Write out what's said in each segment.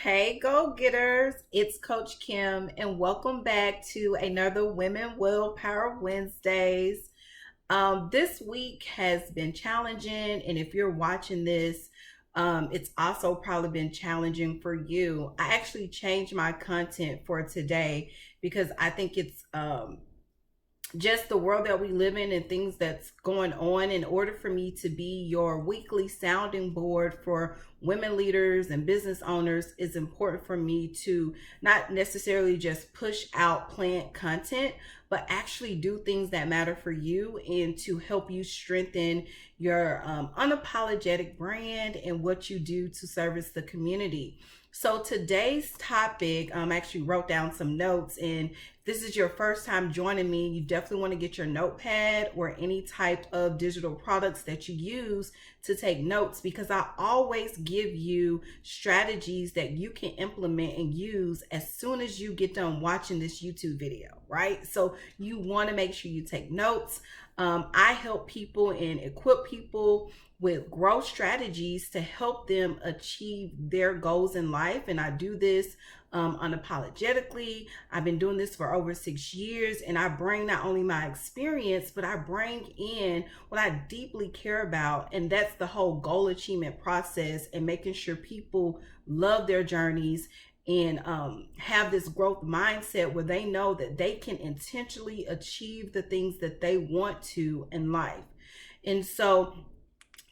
Hey, go getters! It's Coach Kim, and welcome back to another Women Willpower Wednesdays. This week has been challenging, and if you're watching this, it's also probably been challenging for you. I actually changed my content for today because I think it's just the world that we live in and things that's going on. In order for me to be your weekly sounding board for women leaders and business owners, it's important for me to not necessarily just push out plant content, but actually do things that matter for you and to help you strengthen your unapologetic brand and what you do to service the community. So today's topic, I actually wrote down some notes, and if this is your first time joining me, you definitely want to get your notepad or any type of digital products that you use to take notes, because I always give you strategies that you can implement and use as soon as you get done watching this YouTube video, right? So you want to make sure you take notes. I help people and equip people with growth strategies to help them achieve their goals in life. And I do this unapologetically. I've been doing this for over 6 years, and I bring not only my experience, but I bring in what I deeply care about, and that's the whole goal achievement process and making sure people love their journeys and have this growth mindset where they know that they can intentionally achieve the things that they want to in life. And so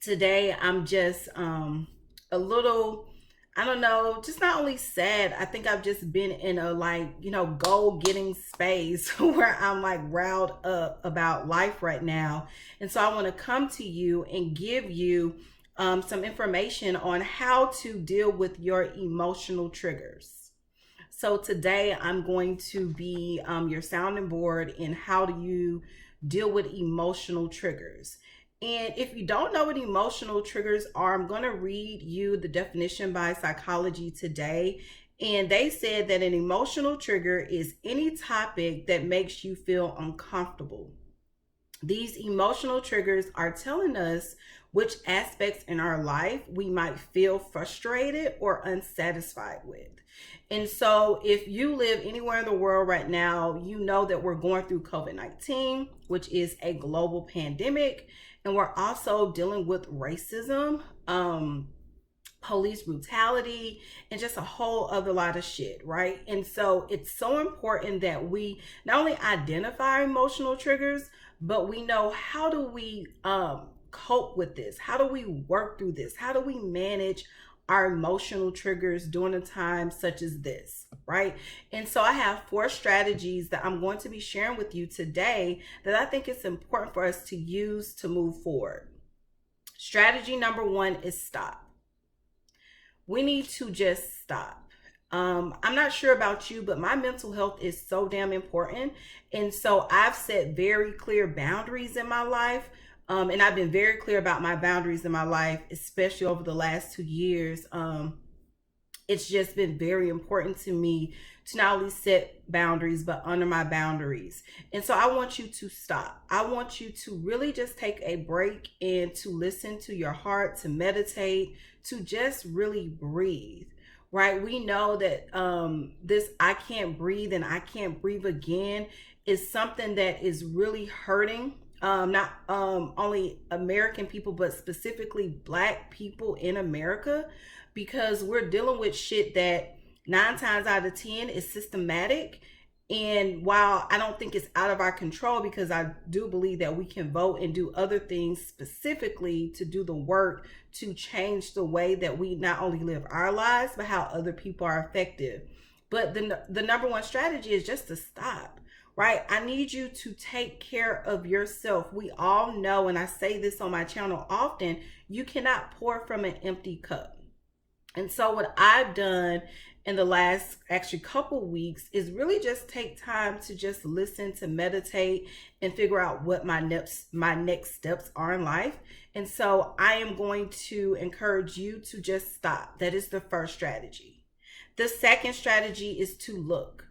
today I'm just a little, I don't know, just not only sad. I think I've just been in a goal getting space where I'm like riled up about life right now. And so I want to come to you and give you some information on how to deal with your emotional triggers. So today I'm going to be your sounding board in how do you deal with emotional triggers. And if you don't know what emotional triggers are, I'm going to read you the definition by Psychology Today. And they said that an emotional trigger is any topic that makes you feel uncomfortable. These emotional triggers are telling us which aspects in our life we might feel frustrated or unsatisfied with. And so, if you live anywhere in the world right now, you know that we're going through COVID-19, which is a global pandemic, and we're also dealing with racism, police brutality, and just a whole other lot of shit, right? And so it's so important that we not only identify emotional triggers, but we know how do we cope with this? How do we work through this? How do we manage our emotional triggers during a time such as this, right? And so I have 4 strategies that I'm going to be sharing with you today that I think it's important for us to use to move forward. Strategy number 1 is stop. We need to just stop. I'm not sure about you, but my mental health is so damn important. And so I've set very clear boundaries in my life. And I've been very clear about my boundaries in my life, especially over the last 2 years. It's just been very important to me to not only set boundaries, but honor my boundaries. And so I want you to stop. I want you to really just take a break and to listen to your heart, to meditate, to just really breathe. Right? We know that this I can't breathe and I can't breathe again is something that is really hurting not only American people, but specifically Black people in America, because we're dealing with shit that 9 times out of 10 is systematic. And while I don't think it's out of our control, because I do believe that we can vote and do other things specifically to do the work to change the way that we not only live our lives, but how other people are affected. But the number 1 strategy is just to stop. Right? I need you to take care of yourself. We all know, and I say this on my channel often, you cannot pour from an empty cup. And so what I've done in the last actually couple weeks is really just take time to just listen, to meditate, and figure out what my next steps are in life. And so I am going to encourage you to just stop. That is the first strategy. The second strategy is to look.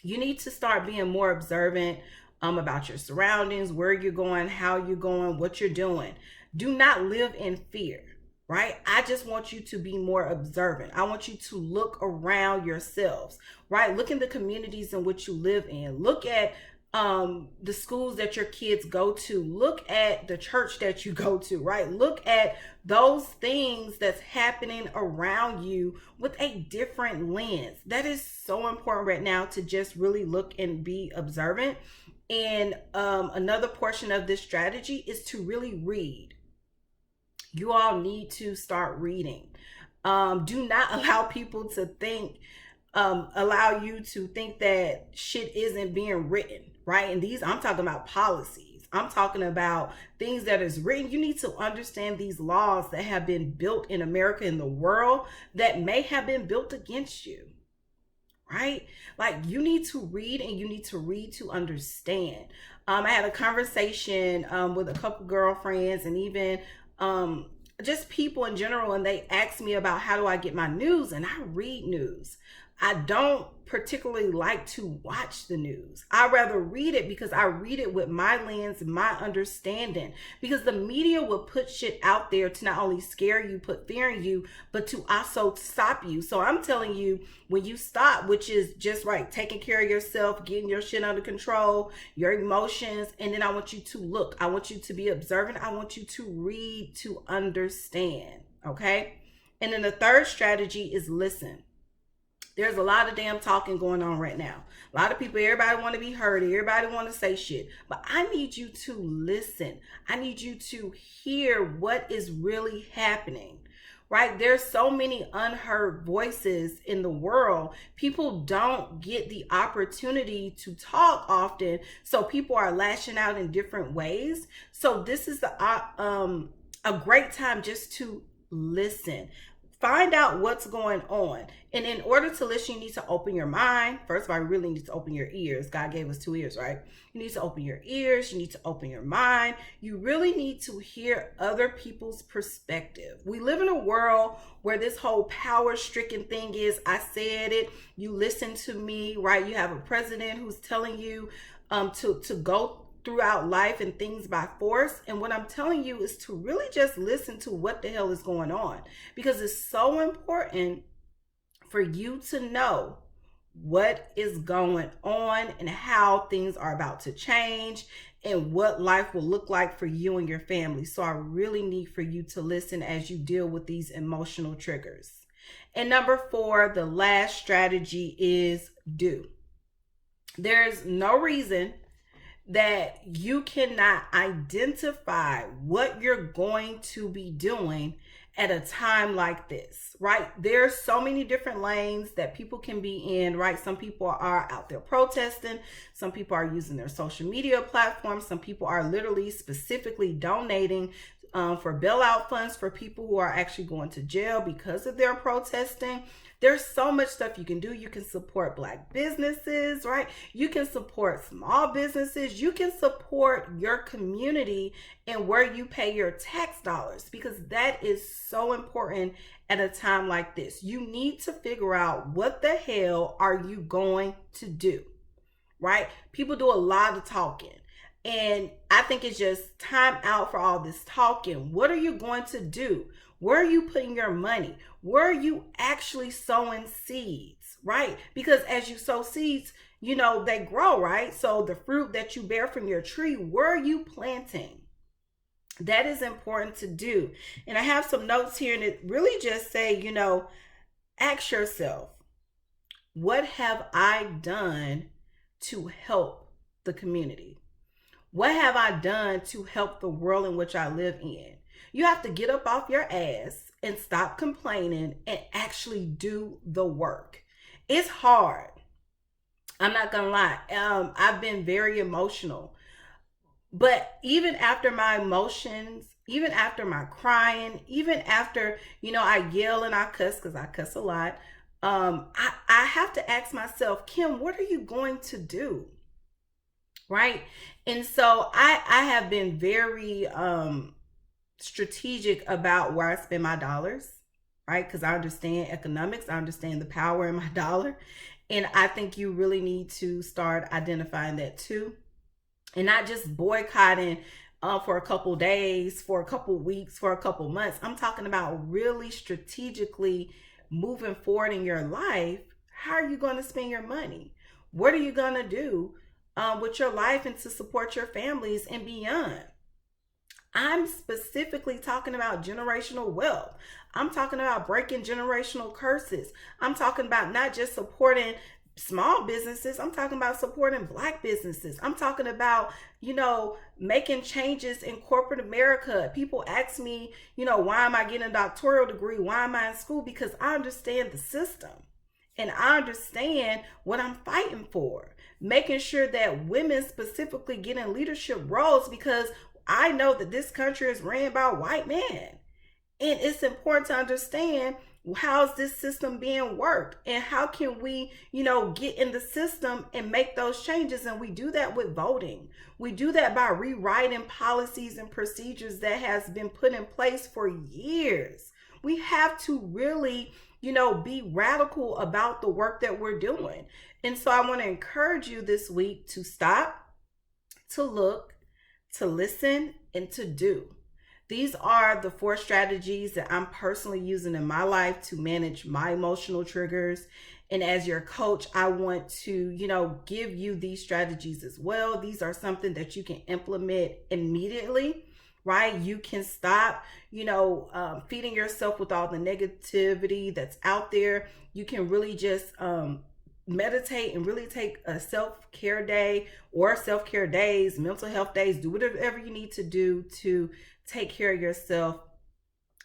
You need to start being more observant about your surroundings, where you're going, how you're going, what you're doing. Do not live in fear. right? I just want you to be more observant. I want you to look around yourselves, right? Look in the communities in which you live in. Look at the schools that your kids go to. Look at the church that you go to, right? Look at those things that's happening around you with a different lens. That is so important right now, to just really look and be observant. And another portion of this strategy is to really read. You all need to start reading. Do not allow people to think, allow you to think that shit isn't being written, right? And these, I'm talking about policies. I'm talking about things that is written. You need to understand these laws that have been built in America and the world that may have been built against you, right? Like, you need to read, and you need to read to understand. I had a conversation with a couple girlfriends, and even just people in general, and they asked me about how do I get my news, and I read news. I don't particularly like to watch the news. I rather read it, because I read it with my lens, my understanding, because the media will put shit out there to not only scare you, put fear in you, but to also stop you. So I'm telling you, when you stop, which is just right, taking care of yourself, getting your shit under control, your emotions, and then I want you to look. I want you to be observant. I want you to read to understand, okay? And then the third strategy is listen. There's a lot of damn talking going on right now. A lot of people, everybody want to be heard. Everybody want to say shit. But I need you to listen. I need you to hear what is really happening, right? There's so many unheard voices in the world. People don't get the opportunity to talk often. So people are lashing out in different ways. So this is a great time just to listen. Find out what's going on. And in order to listen, you need to open your mind. First of all, you really need to open your ears. God gave us 2 ears, right? You need to open your ears. You need to open your mind. You really need to hear other people's perspective. We live in a world where this whole power-stricken thing is, I said it, you listen to me, right? You have a president who's telling you to go throughout life and things by force. And what I'm telling you is to really just listen to what the hell is going on, because it's so important for you to know what is going on and how things are about to change and what life will look like for you and your family. So I really need for you to listen as you deal with these emotional triggers. And number 4, the last strategy is do. There's no reason that you cannot identify what you're going to be doing at a time like this, right? There's so many different lanes that people can be in, right? Some people are out there protesting. Some people are using their social media platforms. Some people are literally specifically donating for bailout funds for people who are actually going to jail because of their protesting. There's so much stuff you can do. You can support Black businesses, right? You can support small businesses. You can support your community and where you pay your tax dollars, because that is so important at a time like this. You need to figure out what the hell are you going to do, right? People do a lot of talking. And I think it's just time out for all this talking. What are you going to do? Where are you putting your money? Where are you actually sowing seeds, right? Because as you sow seeds, you know, they grow, right? So the fruit that you bear from your tree, where are you planting? That is important to do. And I have some notes here, and it really just say, you know, ask yourself, what have I done to help the community? What have I done to help the world in which I live in? You have to get up off your ass and stop complaining and actually do the work. It's hard. I'm not gonna lie. I've been very emotional. But even after my emotions, even after my crying, even after, you know, I yell and I cuss, because I cuss a lot, I have to ask myself, Kim, what are you going to do? Right? And so I have been very strategic about where I spend my dollars, right? Because I understand economics, I understand the power in my dollar. And I think you really need to start identifying that too. And not just boycotting for a couple days, for a couple weeks, for a couple months. I'm talking about really strategically moving forward in your life. How are you going to spend your money? What are you going to do with your life and to support your families and beyond? I'm specifically talking about generational wealth. I'm talking about breaking generational curses. I'm talking about not just supporting small businesses. I'm talking about supporting Black businesses. I'm talking about, making changes in corporate America. People ask me, why am I getting a doctoral degree? Why am I in school? Because I understand the system and I understand what I'm fighting for. Making sure that women specifically get in leadership roles, because I know that this country is ran by white men. And it's important to understand, how's this system being worked and how can we, get in the system and make those changes. And we do that with voting. We do that by rewriting policies and procedures that has been put in place for years. We have to really, be radical about the work that we're doing. And so I want to encourage you this week to stop, to look, to listen, and to do. These are the 4 strategies that I'm personally using in my life to manage my emotional triggers. And as your coach, I want to, give you these strategies as well. These are something that you can implement immediately, right? You can stop, feeding yourself with all the negativity that's out there. You can really just meditate and really take a self-care day or self-care days, mental health days. Do whatever you need to do to take care of yourself.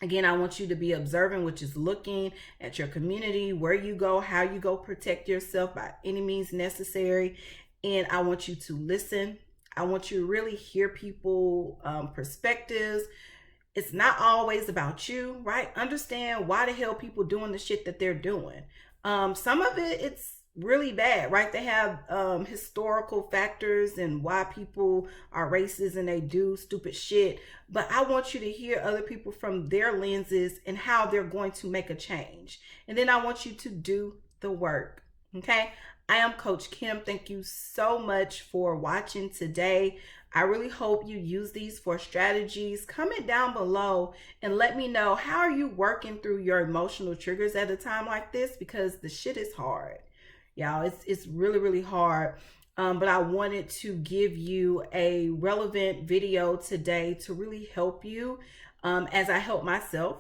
Again, I want you to be observant, which is looking at your community, where you go, how you go, protect yourself by any means necessary. And I want you to listen. I want you to really hear people perspectives. It's not always about you, right? Understand why the hell people doing the shit that they're doing. Some of it's really bad, right? They have historical factors and why people are racist and they do stupid shit. But I want you to hear other people from their lenses and how they're going to make a change. And then I want you to do the work. Okay? I am Coach Kim. Thank you so much for watching today. I really hope you use these 4 strategies. Comment down below and let me know, how are you working through your emotional triggers at a time like this? Because the shit is hard. Y'all, it's really, really hard. But I wanted to give you a relevant video today to really help you as I help myself,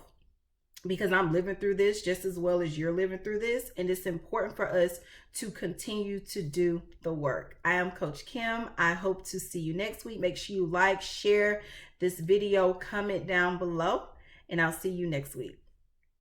because I'm living through this just as well as you're living through this. And it's important for us to continue to do the work. I am Coach Kim. I hope to see you next week. Make sure you like, share this video, comment down below, and I'll see you next week.